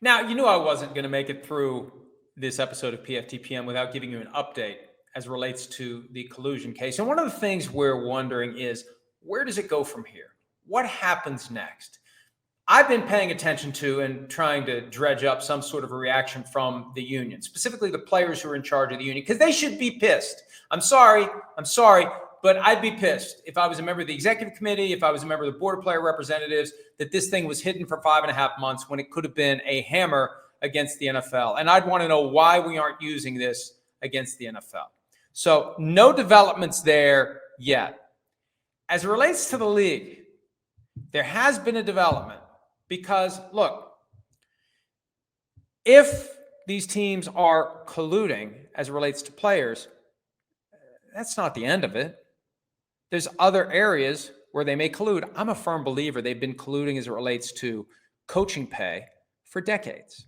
Now, you knew I wasn't going to make it through this episode of PFTPM without giving you an update as relates to the collusion case. And one of the things we're wondering is, where does it go from here? What happens next? I've been paying attention to and trying to dredge up some sort of a reaction from the union, specifically the players who are in charge of the union, because they should be pissed. I'm sorry, but I'd be pissed if I was a member of the executive committee, if I was a member of the board of player representatives, that this thing was hidden for 5.5 months when it could have been a hammer against the NFL. And I'd want to know why we aren't using this against the NFL. So no developments there yet. As it relates to the league, there has been a development because, look, if these teams are colluding as it relates to players, that's not the end of it. There's other areas where they may collude. I'm a firm believer they've been colluding as it relates to coaching pay for decades.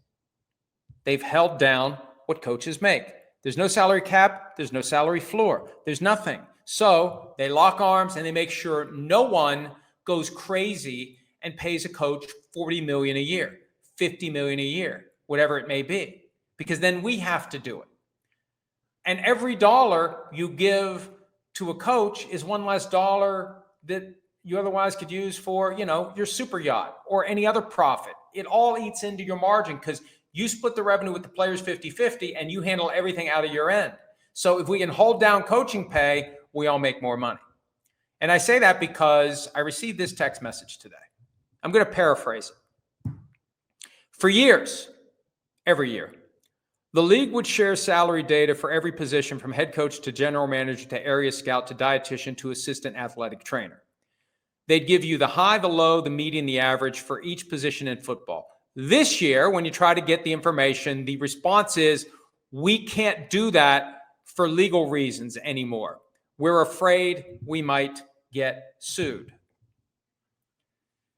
They've held down what coaches make. There's no salary cap. There's no salary floor. There's nothing. So they lock arms and they make sure no one goes crazy and pays a coach $40 million a year, $50 million a year, whatever it may be, because then we have to do it. And every dollar you give to a coach is one less dollar that you otherwise could use for, your super yacht or any other profit. It all eats into your margin because you split the revenue with the players 50-50 and you handle everything out of your end. So if we can hold down coaching pay, we all make more money. And I say that because I received this text message today. I'm going to paraphrase it. For years, every year, the league would share salary data for every position from head coach to general manager to area scout to dietitian to assistant athletic trainer. They'd give you the high, the low, the median, the average for each position in football. This year, when you try to get the information, the response is, we can't do that for legal reasons anymore. We're afraid we might get sued.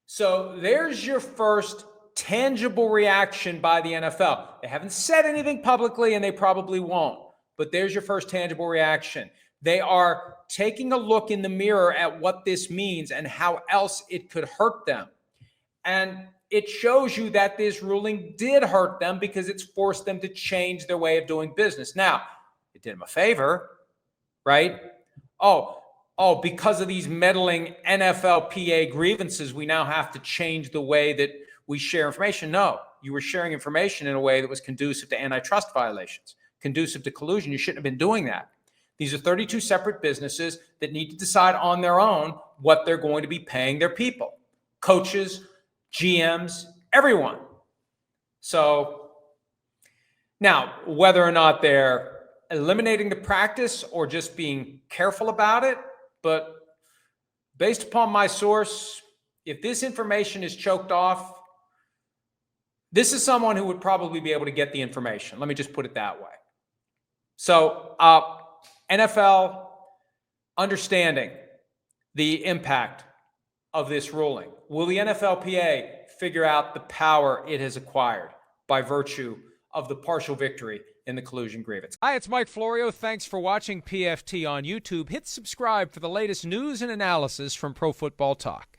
So there's your first tangible reaction by the NFL. They haven't said anything publicly and they probably won't, but there's your first tangible reaction. They are taking a look in the mirror at what this means and how else it could hurt them. And it shows you that this ruling did hurt them because it's forced them to change their way of doing business. Now, it did them a favor, right? Oh, because of these meddling NFLPA grievances, we now have to change the way that we share information. No, you were sharing information in a way that was conducive to antitrust violations, conducive to collusion. You shouldn't have been doing that. These are 32 separate businesses that need to decide on their own what they're going to be paying their people, coaches, GMs, everyone. So now, whether or not they're eliminating the practice or just being careful about it, but based upon my source, if this information is choked off, this is someone who would probably be able to get the information. Let me just put it that way. So NFL understanding the impact of this ruling. Will the NFLPA figure out the power it has acquired by virtue of the partial victory in the collusion grievance? Hi, it's Mike Florio. Thanks for watching PFT on YouTube. Hit subscribe for the latest news and analysis from Pro Football Talk.